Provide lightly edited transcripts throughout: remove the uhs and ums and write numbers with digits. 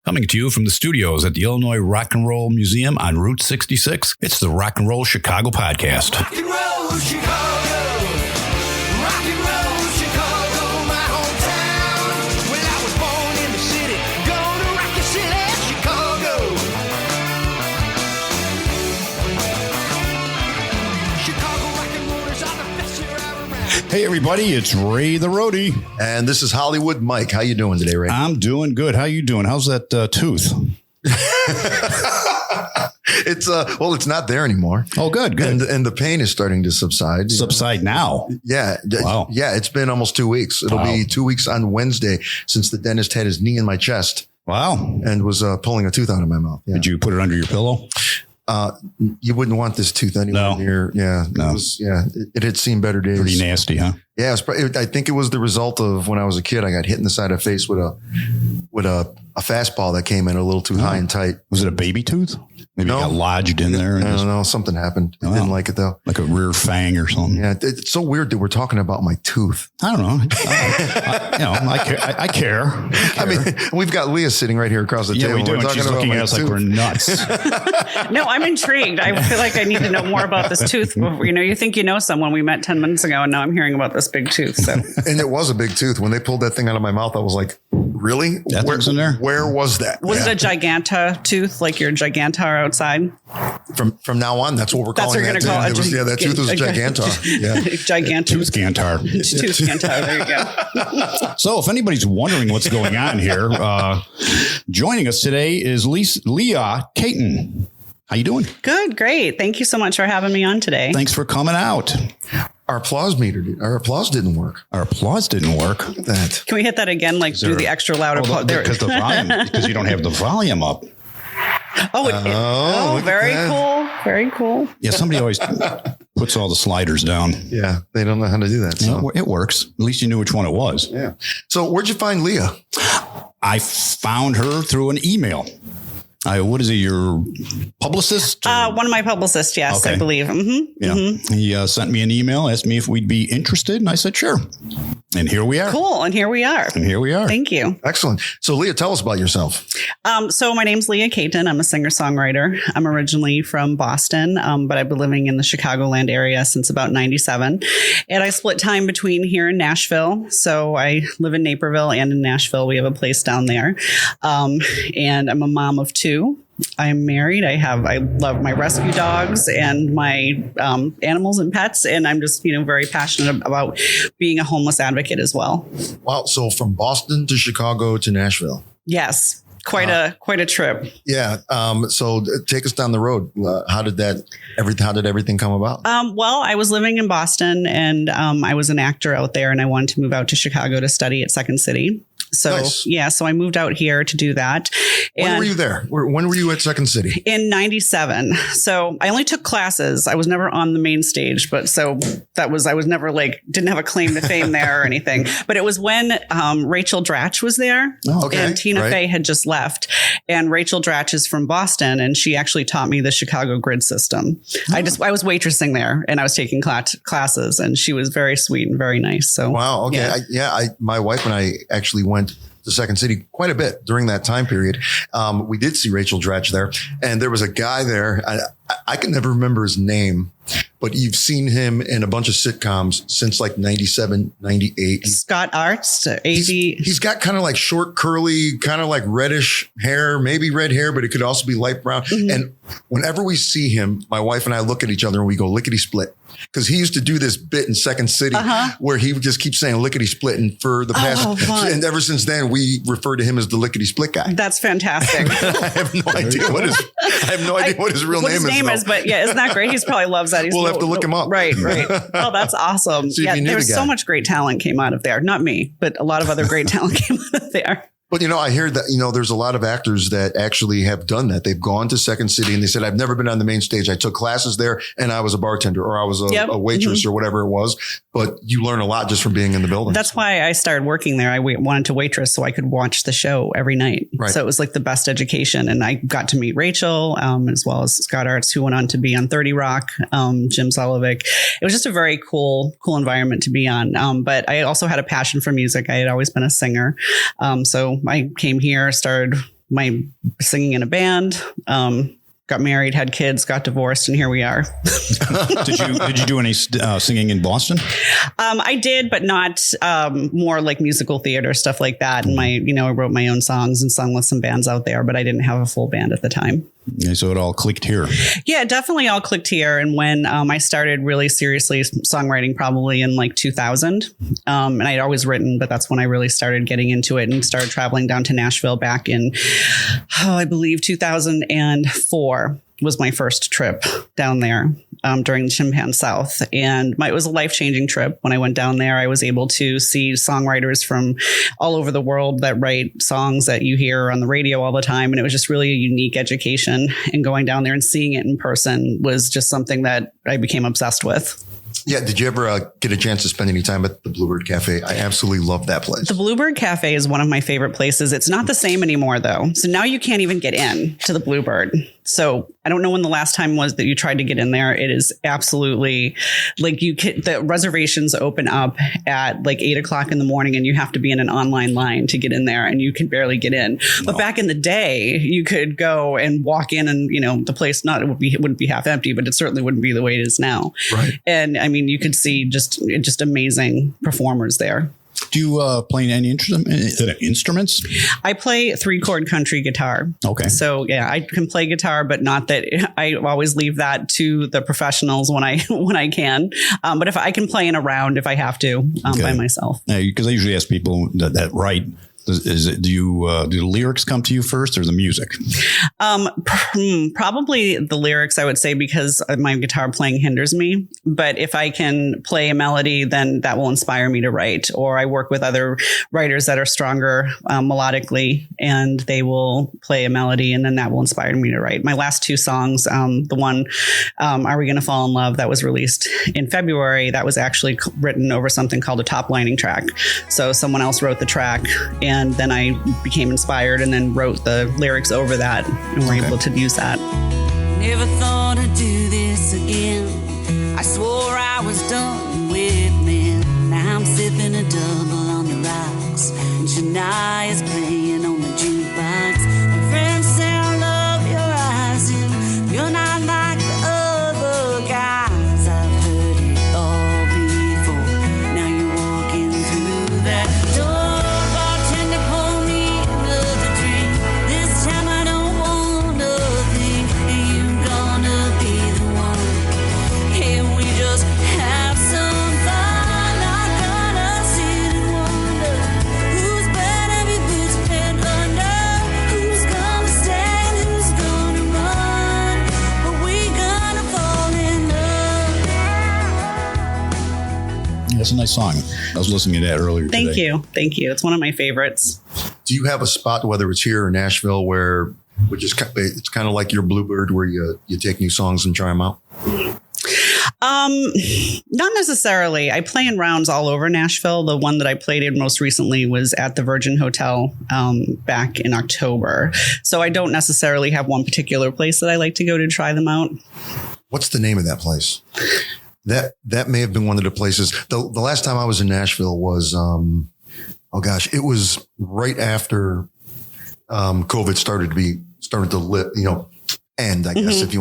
Coming to you from the studios at the Illinois Rock and Roll Museum on Route 66, it's the Rock and Roll Chicago podcast. Rock and roll Chicago, rock and roll Chicago, my hometown. Well, I was born in the city, gonna rock your city, Chicago. Chicago rock and rollers are the best you're ever around. Hey everybody, it's Ray the Roadie. And this is Hollywood Mike. How you doing today, Ray? I'm doing good. How you doing? How's that tooth? It's not there anymore. Oh, good. And the pain is starting to subside. Subside now. Yeah. Wow. Yeah. It's been almost 2 weeks. It'll be 2 weeks on Wednesday since the dentist had his knee in my chest. Wow. And was pulling a tooth out of my mouth. Yeah. Did you put it under your pillow? You wouldn't want this tooth anywhere near. Yeah. No. It had seen better days. Pretty nasty, huh? Yeah. I think it was the result of when I was a kid, I got hit in the side of the face with a fastball that came in a little too high and tight. Was it a baby tooth? Maybe No. it got lodged in there. I don't know. Something happened. I didn't like it though. Like a rear fang or something. Yeah. It's so weird that we're talking about my tooth. I don't know. I care. I mean, we've got Lia sitting right here across the Yeah, table. we do. We're And she's talking looking about at my us like tooth. we're nuts. No, I'm intrigued. I feel like I need to know more about this tooth. You know, you think you know someone we met 10 minutes ago, and now I'm hearing about this big tooth. So And it was a big tooth. When they pulled that thing out of my mouth, I was like, really? That thing's in there? Where was that? was it a giganta tooth, like your gigantor outside? From now on, that's what we're That's calling what you're that. going to call it. That tooth was gigantor. Yeah. Gigantor. Tooth gantar. Tooth gantar. There you go. So if anybody's wondering what's going on here, joining us today is Lia Caton. How you doing? Good, great. Thank you so much for having me on today. Thanks for coming out. Our applause didn't work. Our applause didn't work. Look at that. Can we hit that again? Like do the extra loud applause? Because the volume, because you don't have the volume up. Very cool. Very cool. Yeah, somebody always puts all the sliders down. Yeah. They don't know how to do that. So. It works. At least you knew which one it was. Yeah. So where'd you find Lia? I found her through an email. What is it? Your publicist? One of my publicists, yes, Okay. I believe. Mm-hmm. Yeah. Mm-hmm. He sent me an email, asked me if we'd be interested, and I said, sure. And here we are. Cool. And here we are. Thank you. Excellent. So Lia, tell us about yourself. So my name's Lia Caton. I'm a singer-songwriter. I'm originally from Boston, but I've been living in the Chicagoland area since about 97. And I split time between here and Nashville. So I live in Naperville and in Nashville. We have a place down there. And I'm a mom of two. I'm married. I love my rescue dogs and my animals and pets. And I'm just, very passionate about being a homeless advocate as well. Wow. So from Boston to Chicago to Nashville. Yes. Quite a trip. Yeah. So take us down the road. How did everything come about? Well, I was living in Boston and I was an actor out there and I wanted to move out to Chicago to study at Second City. So, Nice. Yeah, so I moved out here to do that. When were you there? When were you at Second City? In 97. So I only took classes. I was never on the main stage, but so I was never didn't have a claim to fame there or anything. But it was when Rachel Dratch was there and Tina Fey had just left. And Rachel Dratch is from Boston and she actually taught me the Chicago grid system. I was waitressing there and I was taking classes and she was very sweet and very nice. So wow. Okay. Yeah. My wife and I actually went to Second City quite a bit during that time period. We did see Rachel Dratch there, and there was a guy there. I can never remember his name, but you've seen him in a bunch of sitcoms since like 97, 98. Scott Arts, AD. He's got kind of like short, curly, kind of like reddish hair, maybe red hair, but it could also be light brown. Mm-hmm. And whenever we see him, my wife and I look at each other and we go lickety split. Because he used to do this bit in Second City where he would just keep saying lickety split. And for the past, and ever since then, we refer to him as the lickety split guy. That's fantastic. I have no idea what his real name is. But yeah, isn't that great? He probably loves that. We'll have to look him up. Right. Oh, that's awesome. Yeah, there's so much great talent came out of there. Not me, but a lot of other great talent came out of there. But, I hear that, there's a lot of actors that actually have done that. They've gone to Second City and they said, I've never been on the main stage. I took classes there and I was a bartender or I was a waitress or whatever it was. But you learn a lot just from being in the building. That's why I started working there. I wanted to waitress so I could watch the show every night. Right. So it was like the best education. And I got to meet Rachel as well as Scott Arts, who went on to be on 30 Rock, Jim Zolovic. It was just a very cool environment to be on. But I also had a passion for music. I had always been a singer. So I came here, started my singing in a band, got married, had kids, got divorced, and here we are. Did you do any singing in Boston? I did, but not more like musical theater, stuff like that. And I wrote my own songs and sung with some bands out there, but I didn't have a full band at the time. Okay, so it all clicked here. Yeah, definitely all clicked here. And when I started really seriously songwriting, probably in like 2000, and I'd always written, but that's when I really started getting into it and started traveling down to Nashville back in, I believe 2004 was my first trip down there during the Chimpan South. And it was a life-changing trip. When I went down there, I was able to see songwriters from all over the world that write songs that you hear on the radio all the time. And it was just really a unique education. And going down there and seeing it in person was just something that I became obsessed with. Yeah. Did you ever get a chance to spend any time at the Bluebird Cafe? I absolutely love that place. The Bluebird Cafe is one of my favorite places. It's not the same anymore, though. So now you can't even get in to the Bluebird. So I don't know when the last time was that you tried to get in there. It is absolutely like the reservations open up at like 8 o'clock in the morning and you have to be in an online line to get in there and you can barely get in. No. But back in the day, you could go and walk in and, the place wouldn't be half empty, but it certainly wouldn't be the way it is now. Right. And I mean, you could see just amazing performers there. Do you play any instruments? I play 3-chord country guitar. Okay. So yeah, I can play guitar, but not that I always leave that to the professionals when I can. But if I can play in a round, if I have to, by myself. Yeah, because I usually ask people that write. Do the lyrics come to you first or the music? Probably the lyrics, I would say, because my guitar playing hinders me. But if I can play a melody, then that will inspire me to write. Or I work with other writers that are stronger melodically, and they will play a melody, and then that will inspire me to write. My last 2 songs, the one, Are We Gonna Fall in Love, that was released in February, that was actually written over something called a top lining track. So someone else wrote the track, and then I became inspired and then wrote the lyrics over that and were able to use that. Never thought I'd do this again. I swore I was done with men. Now I'm sipping a double on the rocks, and Shania's playing on the jukebox. My friends say I love your eyes, and you're not like the other guys. I've heard it all before. Now you're walking through that door. That's a nice song. I was listening to that earlier today. Thank you. It's one of my favorites. Do you have a spot, whether it's here or Nashville, where it's kind of like your Bluebird, where you take new songs and try them out? Not necessarily. I play in rounds all over Nashville. The one that I played in most recently was at the Virgin Hotel back in October. So I don't necessarily have one particular place that I like to go to try them out. What's the name of that place? That may have been one of the places. The last time I was in Nashville was, it was right after COVID started to end, I guess, if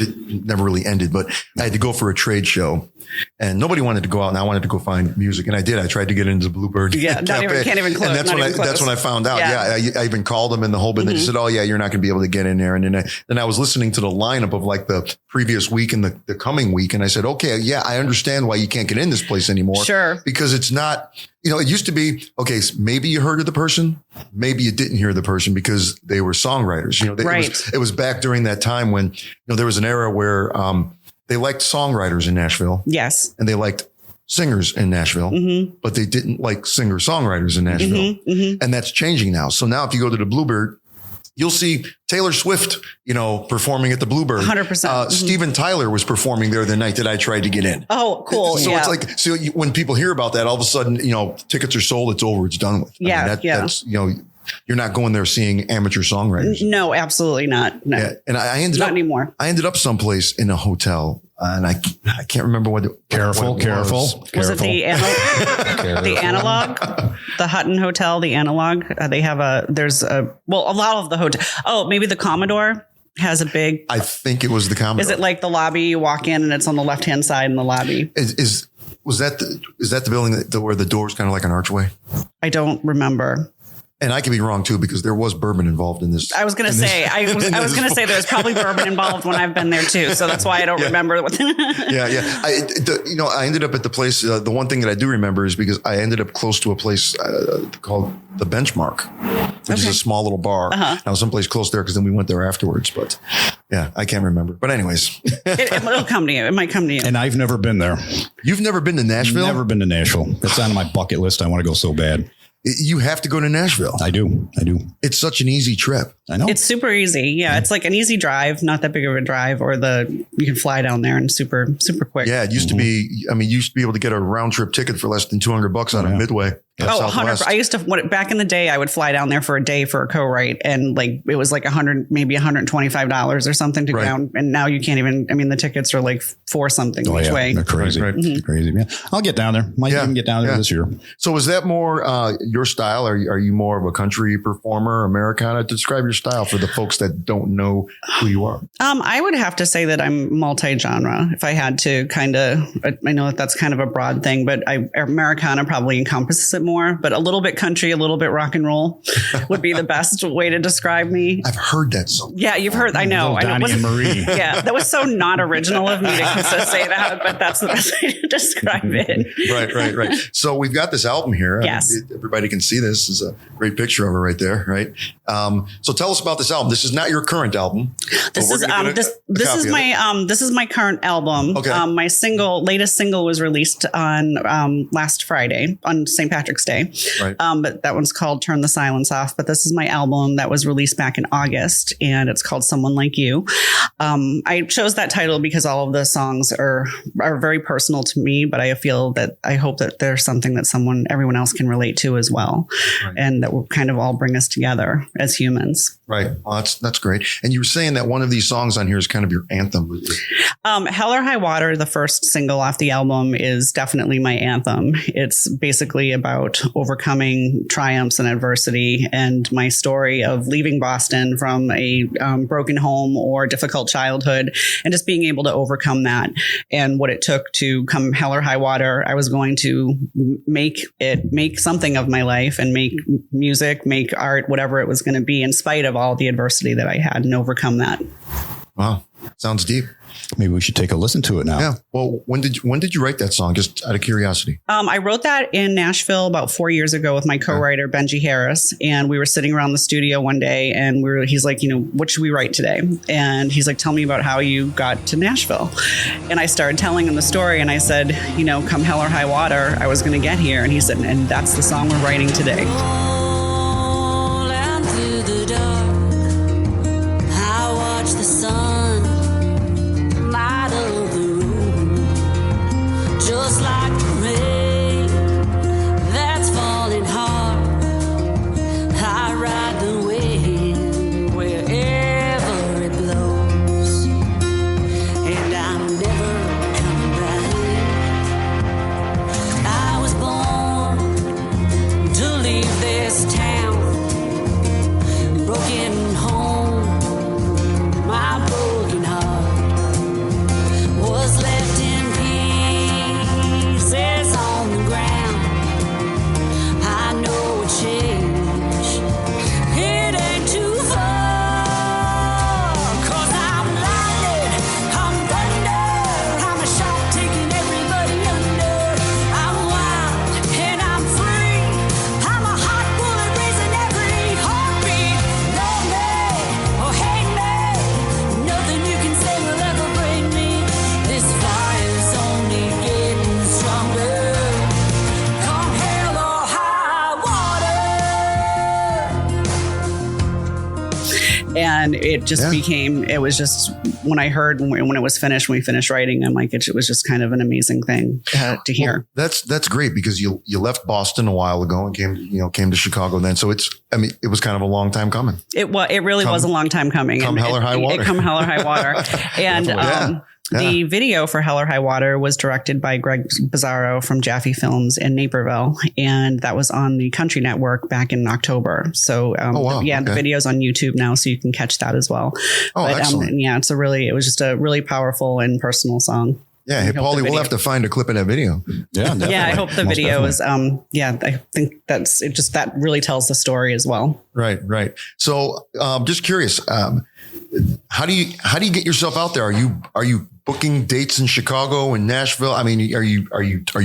it never really ended, but I had to go for a trade show and nobody wanted to go out and I wanted to go find music. And I did. I tried to get into the Bluebird. Yeah. Can't even close. And that's when I found out. Yeah. I even called them in the whole bit. And they said, oh yeah, you're not going to be able to get in there. And then I was listening to the lineup of like the previous week and the coming week. And I said, okay, yeah, I understand why you can't get in this place anymore. Sure. Because it's not, it used to be, okay, so maybe you heard of the person, maybe you didn't hear the person because they were songwriters. It was back during that time when, there was an era where, they liked songwriters in Nashville. Yes. And they liked singers in Nashville, but they didn't like singer-songwriters in Nashville. And that's changing now. So now if you go to the Bluebird, you'll see Taylor Swift, performing at the Bluebird. 100%. Steven Tyler was performing there the night that I tried to get in. Oh, cool. So it's like, when people hear about that, all of a sudden, tickets are sold, it's over, it's done with. That's, you're not going there seeing amateur songwriters. No, absolutely not. No. Yeah. And I ended not anymore. I ended up someplace in a hotel and I can't remember what it Careful. Was it the Analog, the Hutton Hotel, the Analog? They have a lot of the hotel. Oh, maybe the Commodore has a big. I think it was the Commodore. Is it like the lobby? You walk in and it's on the left hand side in the lobby. Is that the building where the door's kind of like an archway? I don't remember. And I could be wrong too, because there was bourbon involved in this. I was going to say, there's probably bourbon involved when I've been there too. So that's why I don't remember. Yeah. I ended up at the place. The one thing that I do remember is because I ended up close to a place called the Benchmark, which is a small little bar. I was someplace close there because then we went there afterwards. But yeah, I can't remember. But anyways, it'll come to you. It might come to you. And I've never been there. You've never been to Nashville? Never been to Nashville. It's on my bucket list. I want to go so bad. You have to go to Nashville. I do. It's such an easy trip. I know. It's super easy. Yeah. It's like an easy drive, not that big of a drive, or you can fly down there and super, super quick. Yeah. It used to be, you used to be able to get a round trip ticket for less than $200 out of Midway. Oh, 100. I used to, back in the day, I would fly down there for a day for a co-write, and like it was like maybe $125 or something to go down. And now you can't even, the tickets are like $4 something each way. They're crazy. Right. Crazy. Yeah. I'll get down there. Might even get down there this year. So is that more your style? Are you more of a country performer, Americana? Describe your style for the folks that don't know who you are. I would have to say that I'm multi-genre. If I had to I know that's kind of a broad thing, but Americana probably encompasses it more, but a little bit country, a little bit rock and roll would be the best way to describe me. I've heard that song. Yeah, you've heard. I know. Donnie and Marie. Yeah, that was so not original of me to say that, but that's the best way to describe it. Right. So we've got this album here. Yes. Everybody can see this. This is a great picture of it right there. Right. So tell us about this album. This is not your current album. This is my current album. Okay. My latest single was released on last Friday on St. Patrick's Day. Right. But that one's called Turn the Silence Off. But this is my album that was released back in August, and it's called Someone Like You. I chose that title because all of the songs are very personal to me, but I hope that there's something that everyone else can relate to as well. Right. And that will kind of all bring us together as humans. Right. Well, that's great. And you were saying that one of these songs on here is kind of your anthem. Hell or High Water, the first single off the album, is definitely my anthem. It's basically about overcoming triumphs and adversity, and my story of leaving Boston from a broken home or difficult childhood, and just being able to overcome that, and what it took to come hell or high water. I was going to make something of my life and make music, make art, whatever it was going to be, in spite of all the adversity that I had, and overcome that. Wow. Sounds deep. Maybe we should take a listen to it now. Yeah. Well, when did you write that song? Just out of curiosity. I wrote that in Nashville about 4 years ago with my co-writer, Benji Harris. And we were sitting around the studio one day, and he's like, what should we write today? And he's like, tell me about how you got to Nashville. And I started telling him the story, and I said, come hell or high water, I was going to get here. And he said, and that's the song we're writing today. The sun light up the room, just like the rain that's falling hard. I ride the wind wherever it blows, and I'm never coming back. I was born to leave this town, broken home. My broken heart was left in pieces on the ground. I know a change, it ain't too far. 'Cause I'm lightning, I'm thunder, I'm a shot taking everybody under. I'm wild and I'm free, I'm a hot bullet raising every heartbeat. Love me or hate me, nothing you can say will ever break me. This fire's only getting stronger. Come hell or high water. And it just it was just, when I heard, when it was finished, when we finished writing, I'm like, it was just kind of an amazing thing to hear. Well, that's great, because you left Boston a while ago and came to Chicago then. So it was kind of a long time coming. It really was a long time coming. Come hell or high water. Come hell or high water. And The video for Hell or High Water was directed by Greg Bizzarro from Jaffe Films in Naperville, and that was on the Country Network back in October. So, the video's on YouTube now, so you can catch that as well. Oh, excellent. It was just a really powerful and personal song. Yeah, hey, Paulie, we'll have to find a clip of that video. Yeah, definitely. Yeah, I hope the video is. I think that's it. Just that really tells the story as well. Right. So, just curious, how do you get yourself out there? Are you booking dates in Chicago and Nashville? I mean, are you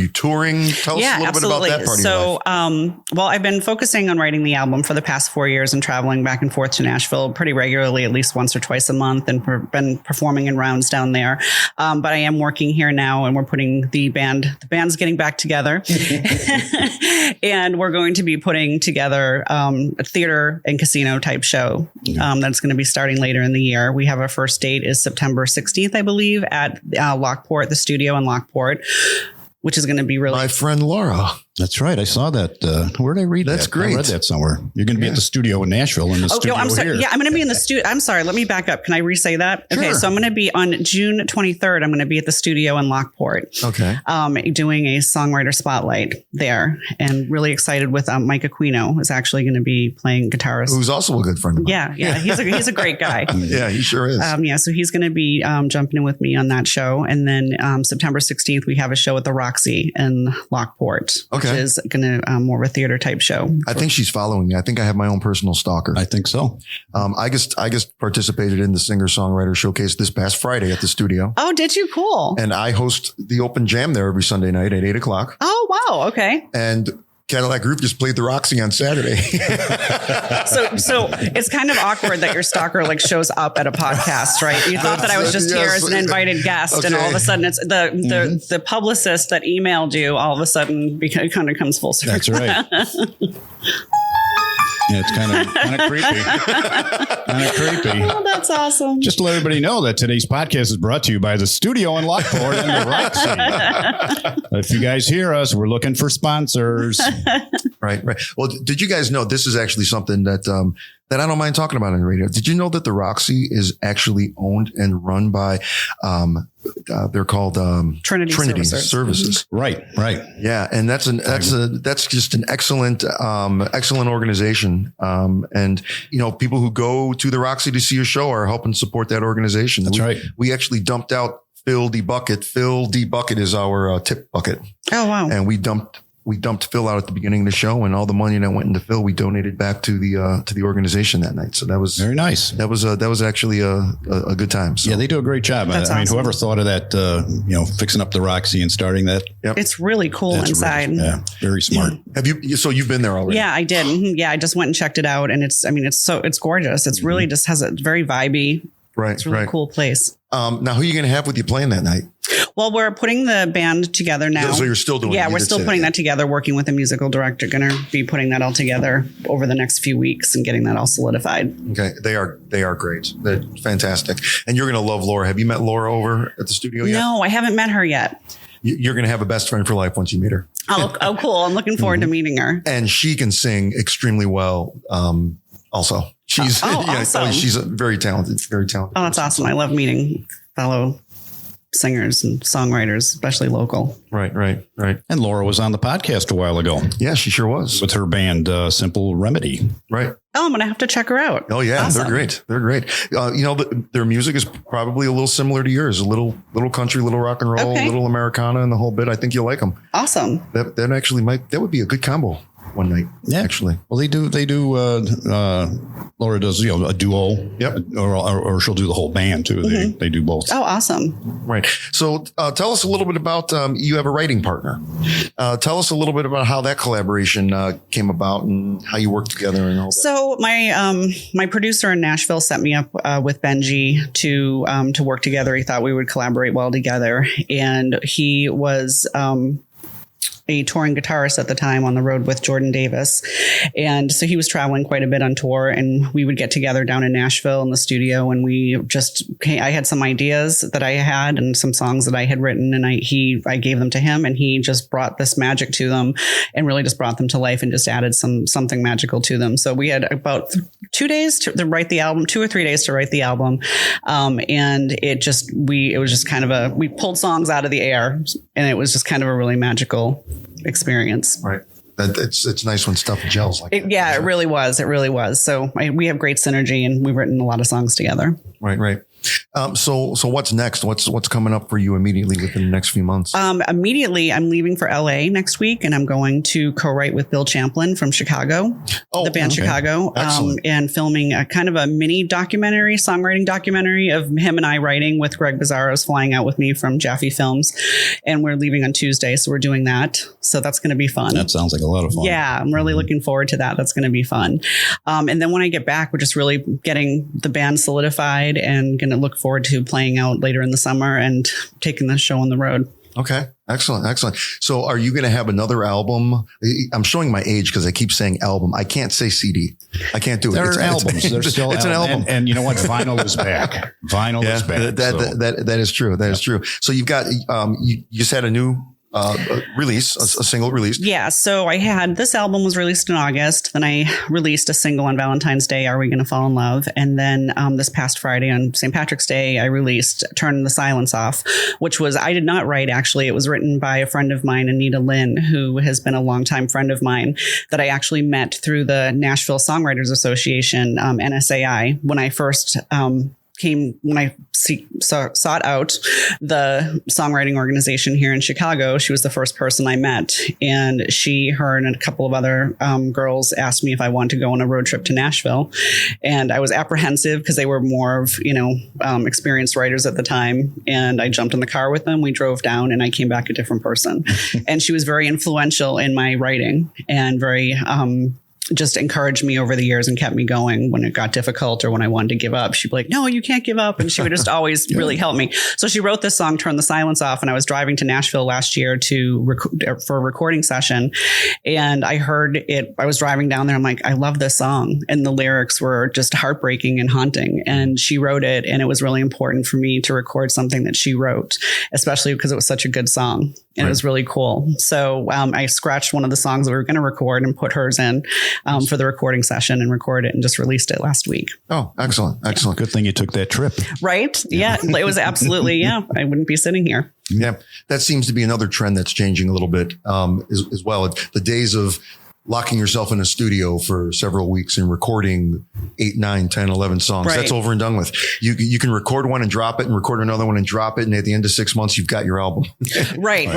touring? Tell us a little bit about that part of your life. I've been focusing on writing the album for the past 4 years and traveling back and forth to Nashville pretty regularly, at least once or twice a month, and been performing in rounds down there. But I am working here now, and we're putting the band's getting back together, and we're going to be putting together a theater and casino type show that's going to be starting later in the year. We have our first date is September 16th, I believe, at Lockport, the studio in Lockport, which is going to be really... My friend Laura. That's right. I saw that. Where did I read that? That's great. I read that somewhere. You're going to be at the studio in Nashville in the studio I'm sorry. here. Yeah, I'm going to be in the studio. I'm sorry. Let me back up. Can I re-say that? Sure. Okay. So I'm going to be on June 23rd. I'm going to be at the studio in Lockport. Okay. Doing a songwriter spotlight there, and really excited with Mike Aquino is actually going to be playing guitarist. Who's also a good friend of mine. Yeah. He's a great guy. Yeah, he sure is. So he's going to be jumping in with me on that show. And then September 16th, we have a show at the Roxy in Lockport, which is going to more of a theater type show. I think she's following me. I think I have my own personal stalker. I think so. I just participated in the singer-songwriter showcase this past Friday at the studio. Oh, did you? Cool. And I host the open jam there every Sunday night at 8:00. Oh, wow. Okay. And Cadillac Group just played the Roxy on Saturday. So it's kind of awkward that your stalker shows up at a podcast, right? You thought that I was just here as an invited guest, and all of a sudden it's the publicist that emailed you. All of a sudden, it kind of comes full circle. That's right. Yeah, it's kind of creepy. Oh, that's awesome. Just to let everybody know that today's podcast is brought to you by the studio in Lockport and the Roxy. If you guys hear us, we're looking for sponsors. Right. Well, did you guys know this is actually something that I don't mind talking about on the radio? Did you know that the Roxy is actually owned and run by, they're called Trinity Services. Right. Yeah, and that's just an excellent organization. And people who go to the Roxy to see a show are helping support that organization. That's right. We actually dumped out Phil D. Bucket. Phil D. Bucket is our tip bucket. Oh, wow. And we dumped Phil out at the beginning of the show, and all the money that went into Phil, we donated back to the organization that night. So that was very nice. That was actually a good time. So. Yeah, they do a great job. That's awesome. Whoever thought of that, fixing up the Roxy and starting that. Yep. It's really cool inside. Yeah, very smart. Have you? So you've been there already? Yeah, I did. Yeah, I just went and checked it out, and it's gorgeous. It's really just has a very vibey. Right. It's a really cool place. Now, who are you going to have with you playing that night? Well, we're putting the band together now. So you're still doing it? Yeah, we're still putting that together, working with the musical director. Going to be putting that all together over the next few weeks and getting that all solidified. Okay. They are great. They're fantastic. And you're going to love Laura. Have you met Laura over at the studio yet? No, I haven't met her yet. You're going to have a best friend for life once you meet her. Oh, cool. I'm looking forward to meeting her. And she can sing extremely well. Also, she's awesome. She's a very talented. Oh, that's awesome. I love meeting fellow singers and songwriters, especially local. Right. And Laura was on the podcast a while ago. Yeah, she sure was. With her band, Simple Remedy. Right. Oh, I'm going to have to check her out. Oh, yeah. Awesome. They're great. Their music is probably a little similar to yours. A little country, little rock and roll, little Americana and the whole bit. I think you'll like them. Awesome. That actually that would be a good combo one night. Yeah, actually. Well, they do. Laura does, a duo. Yep. Or she'll do the whole band too. Mm-hmm. They do both. Oh, awesome. Right. So tell us a little bit about, you have a writing partner. Tell us a little bit about how that collaboration came about and how you work together and all that. So my producer in Nashville set me up with Benji to work together. He thought we would collaborate well together, and he was a touring guitarist at the time on the road with Jordan Davis. And so he was traveling quite a bit on tour, and we would get together down in Nashville in the studio, and I had some ideas that I had and some songs that I had written, and I gave them to him, and he just brought this magic to them and really just brought them to life and just added something magical to them. So we had about 2 days to write the album, 2 or 3 days to write the album. And it was just kind of we pulled songs out of the air, and it was just kind of a really magical experience. Right. It's nice when stuff gels like that. Yeah, it really was. It really was. So we have great synergy, and we've written a lot of songs together. Right. So what's next? What's coming up for you immediately within the next few months? Immediately, I'm leaving for LA next week, and I'm going to co-write with Bill Champlin from Chicago, the band Chicago, and filming a kind of a mini songwriting documentary of him and I writing, with Greg Bizarro's flying out with me from Jaffe Films, and we're leaving on Tuesday, so we're doing that. So that's going to be fun. That sounds like a lot of fun. Yeah, I'm really looking forward to that. That's going to be fun. And then when I get back, we're just really getting the band solidified and going to look forward to playing out later in the summer and taking the show on the road. Okay. Excellent. So are you going to have another album? I'm showing my age because I keep saying album. I can't say CD. I can't do it. There are albums. There's still it's an album. And you know what? Vinyl is back. Vinyl is back. That is true. That is true. So you've got, you just had a new release, a single release. Yeah. So I had, this album was released in August. Then I released a single on Valentine's Day, Are We Gonna Fall in Love? And then this past Friday on St. Patrick's Day, I released Turn the Silence Off, which I did not write, actually. It was written by a friend of mine, Anita Lynn, who has been a longtime friend of mine that I actually met through the Nashville Songwriters Association, NSAI, when I first sought out the songwriting organization here in Chicago. She was the first person I met, and her and a couple of other girls asked me if I wanted to go on a road trip to Nashville. And I was apprehensive because they were more of, experienced writers at the time. And I jumped in the car with them. We drove down, and I came back a different person. And she was very influential in my writing, and very, just encouraged me over the years and kept me going when it got difficult or when I wanted to give up. She'd be like, no, you can't give up. And she would just always really help me. So she wrote this song, Turn the Silence Off. And I was driving to Nashville last year for a recording session. And I heard it. I was driving down there. I'm like, I love this song. And the lyrics were just heartbreaking and haunting. And she wrote it. And it was really important for me to record something that she wrote, especially because it was such a good song. And It was really cool. So I scratched one of the songs that we were going to record and put hers in for the recording session and recorded it and just released it last week. Oh, excellent. Good thing you took that trip. Right? Yeah. It was absolutely, I wouldn't be sitting here. Yeah. That seems to be another trend that's changing a little bit as well. The days of locking yourself in a studio for several weeks and recording 8, 9, 10, 11 songs. Right. That's over and done with. You can record one and drop it and record another one and drop it. And at the end of 6 months, you've got your album. Right.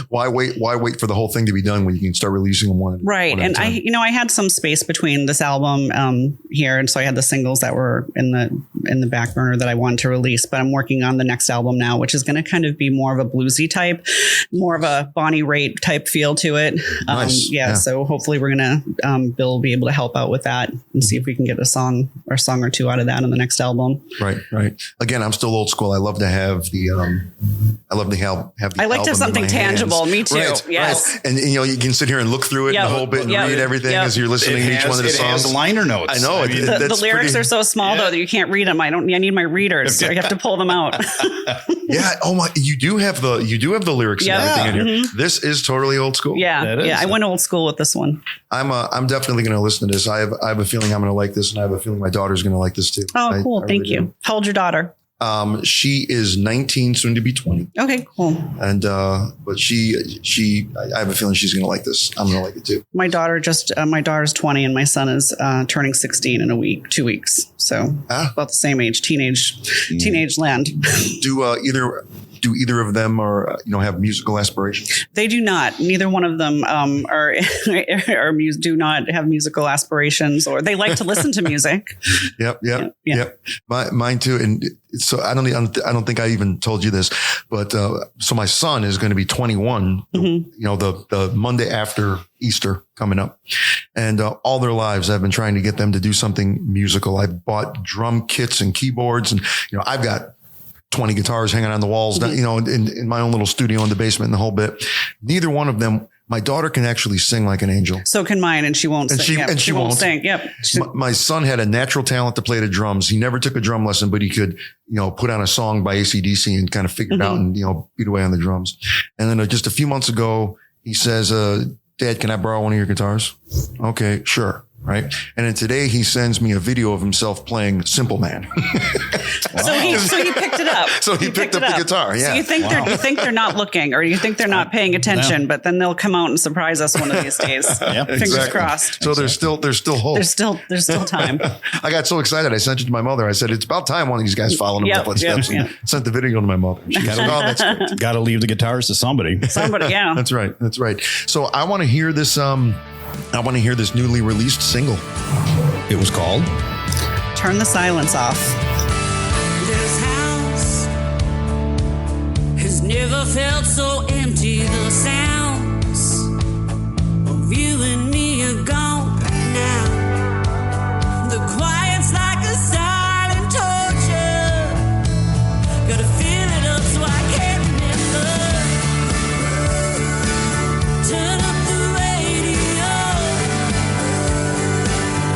Why wait for the whole thing to be done when you can start releasing them one? Right. And I had some space between this album here. And so I had the singles that were in the back burner that I wanted to release, but I'm working on the next album now, which is going to kind of be more of a bluesy type, more of a Bonnie Raitt type feel to it. Nice. Yeah. So hopefully we're going to, Bill will be able to help out with that and see if we can get a song or two out of that on the next album. Right. Again, I'm still old school. I love to have the, I like to have something tangible. Hands. Me too. Right, yes. Right. And you can sit here and look through it and the whole bit and read everything as you're listening to each one of the songs. It has liner notes. I know. The lyrics are so small though that you can't read them. I need my readers. So I have to pull them out. Yeah. Oh my, you do have the lyrics and everything in here. Mm-hmm. This is totally old school. Yeah. Yeah. I went old school with this one. I'm definitely going to listen to this. I have a feeling I'm going to like this, and I have a feeling my daughter's going to like this too. Oh, cool. Thank you. How old's your daughter? She is 19, soon to be 20. Okay, cool. And, but I have a feeling she's going to like this. I'm going to like it too. My daughter's 20 and my son is, turning 16 in 2 weeks. So about the same age, teenage land. Do either of them have musical aspirations? They do not. Neither one of them do not have musical aspirations, or they like to listen to music. Yep. Mine too. And so I don't think I even told you this, but so my son is going to be 21. Mm-hmm. The Monday after Easter coming up, and all their lives I've been trying to get them to do something musical. I bought drum kits and keyboards, and I've got 20 guitars hanging on the walls, you know, in my own little studio in the basement and the whole bit. Neither one of them. My daughter can actually sing like an angel. So can mine, and she won't sing. And she won't sing. Yep. My son had a natural talent to play the drums. He never took a drum lesson, but he could, you know, put on a song by AC/DC and kind of figure it out and, you know, beat away on the drums. And then just a few months ago, he says, Dad, can I borrow one of your guitars? Okay, sure. Right. And then today he sends me a video of himself playing Simple Man. So he picked it up. So he picked up the guitar. Yeah. So you think they're not looking, or you think they're not paying attention, but then they'll come out and surprise us one of these days. Yep. Fingers crossed. So there's still hope. There's still time. I got so excited. I sent it to my mother. I said, it's about time one of these guys followed him up footsteps. And sent the video to my mother. She said, oh, that's great. Got to leave the guitars to somebody. Yeah. That's right. That's right. So I want to hear this. I want to hear this newly released single. It was called Turn the Silence Off. This house has never felt so empty. The sounds of you and me are gone now. The quiet's like a silent torture. Gotta fill it up so I can't remember. Turn up the radio.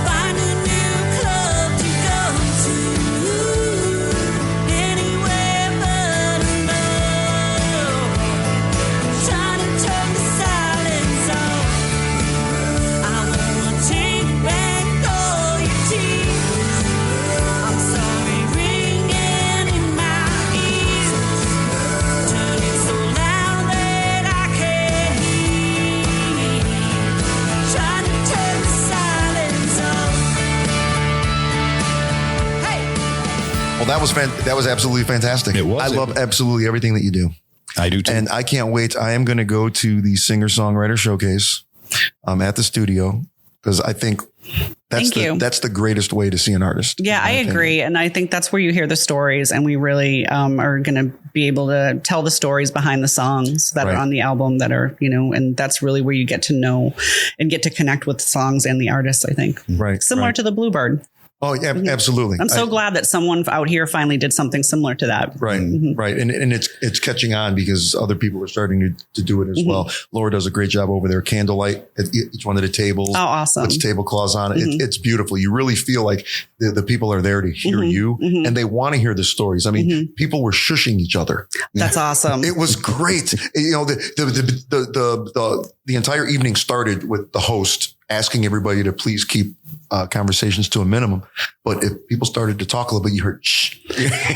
Find a new club to go to. Anywhere but alone. Trying to turn the silence off. I wanna take back all your tears. I'm sorry ringing in my ears. Turn it so loud that I can't hear. Trying to turn the silence off. Hey! Well, that was absolutely fantastic. It was. I love absolutely everything that you do. I do too. And I can't wait. I am going to go to the singer-songwriter showcase at the studio because I think that's the greatest way to see an artist. Yeah, I agree. And I think that's where you hear the stories, and we really are going to be able to tell the stories behind the songs that are on the album that are, you know, and that's really where you get to know and get to connect with the songs and the artists, I think. Right. Similar to the Bluebird. Oh, yeah, absolutely. I'm so glad that someone out here finally did something similar to that. Right. Right. And it's catching on because other people are starting to do it as well. Laura does a great job over there. Candlelight at each one of the tables. Oh, awesome. Puts tablecloths on it. It's beautiful. You really feel like the people are there to hear you and they want to hear the stories. I mean, people were shushing each other. That's awesome. It was great. You know, the entire evening started with the host asking everybody to please keep conversations to a minimum. But if people started to talk a little bit, you heard shh.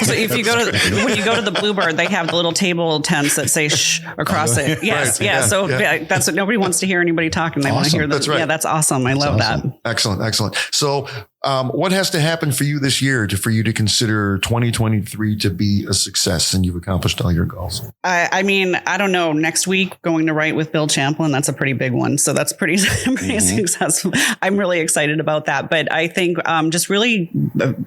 So if you go to when you go to the Bluebird, they have the little table tents that say shh across it. Yes, Right. So that's what nobody wants to hear anybody talking. They want to hear That's right. Yeah, that's awesome. I love that. Excellent. So what has to happen for you this year for you to consider 2023 to be a success and you've accomplished all your goals? I mean, I don't know. Next week, going to write with Bill Champlin, that's a pretty big one. So that's pretty successful. I'm really excited about that. But I think just really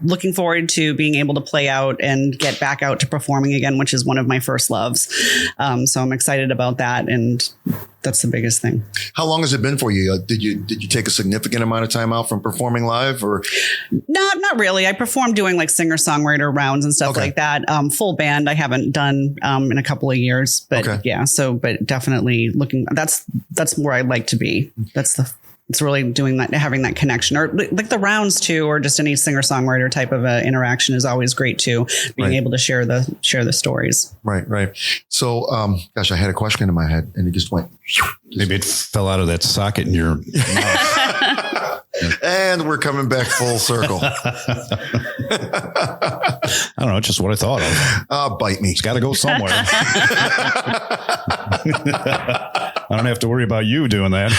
looking forward to being able to play out and get back out to performing again, which is one of my first loves. So I'm excited about that. And that's the biggest thing. How long has it been for you? Did you take a significant amount of time out from performing live or? No, not really. I perform doing like singer-songwriter rounds and stuff like that. Full band I haven't done in a couple of years, but but definitely that's where I'd like to be. It's really doing that, having that connection, or like the rounds too, or just any singer-songwriter type of interaction is always great too. Being able to share the stories. Right. So, gosh, I had a question in my head and it just went. Maybe it fell out of that socket in your mouth. And we're coming back full circle. I don't know. It's just what I thought of. Bite me. It's got to go somewhere. I don't have to worry about you doing that.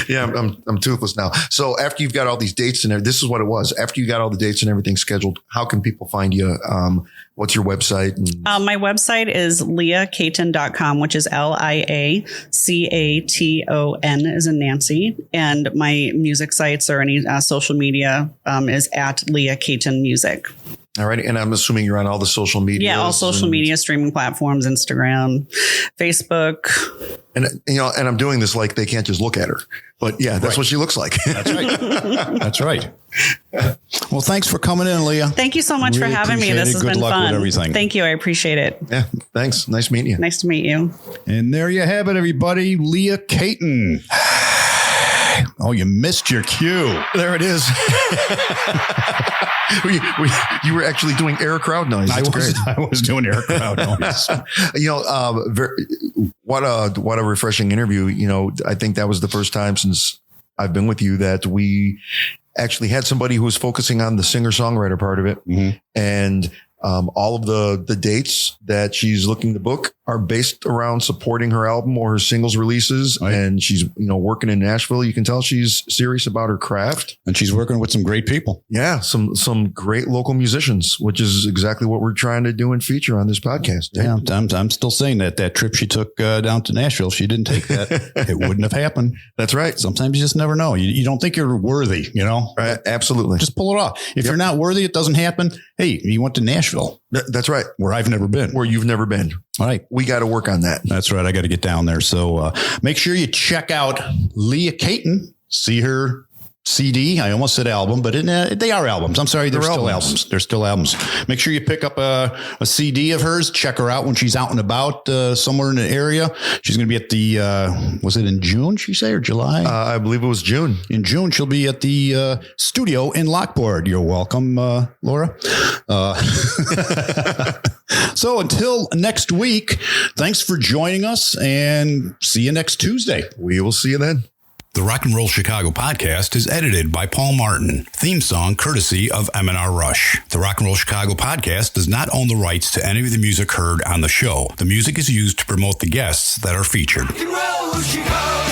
Yeah, I'm toothless now. So after you've got all these dates and this is what it was. After you got all the dates and everything scheduled, how can people find you? What's your website? My website is liacaton.com, which is LIACATON as in Nancy. And my music sites or any social media is at Lia Caton Music. All right. And I'm assuming you're on all the social media. Yeah, all social media streaming platforms, Instagram, Facebook. And, and I'm doing this like they can't just look at her. But yeah, that's what she looks like. That's right. That's right. Well, thanks for coming in, Leah. Thank you so much for having me. This has been fun. With everything. Thank you. I appreciate it. Yeah. Thanks. Nice meeting you. Nice to meet you. And there you have it, everybody. Lia Caton. Oh, you missed your cue. There it is. You were actually doing air crowd noise. I was doing air crowd noise. What a refreshing interview. I think that was the first time since I've been with you that we actually had somebody who was focusing on the singer-songwriter part of it. Mm-hmm. And all of the dates that she's looking to book are based around supporting her album or her singles releases. Right. And she's, working in Nashville. You can tell she's serious about her craft. And she's working with some great people. Yeah. Some great local musicians, which is exactly what we're trying to do and feature on this podcast. Yeah. I'm still saying that trip she took down to Nashville, if she didn't take that, it wouldn't have happened. That's right. Sometimes you just never know. You don't think you're worthy, Right. Absolutely. Just pull it off. If you're not worthy, it doesn't happen. Hey, you went to Nashville. That's right. Where I've never been. Where you've never been. All right. We got to work on that. That's right. I got to get down there. So make sure you check out Lia Caton. See her CD. I almost said album, but they are albums. I'm sorry. They're still albums. They're still albums. Make sure you pick up a CD of hers. Check her out when she's out and about somewhere in the area. She's going to be at the, was it in June, she say, or July? I believe it was June. In June, she'll be at the studio in Lockport. You're welcome, Laura. So until next week, thanks for joining us and see you next Tuesday. We will see you then. The Rock and Roll Chicago podcast is edited by Paul Martin. Theme song courtesy of M&R Rush. The Rock and Roll Chicago podcast does not own the rights to any of the music heard on the show. The music is used to promote the guests that are featured. Rock and Roll Chicago.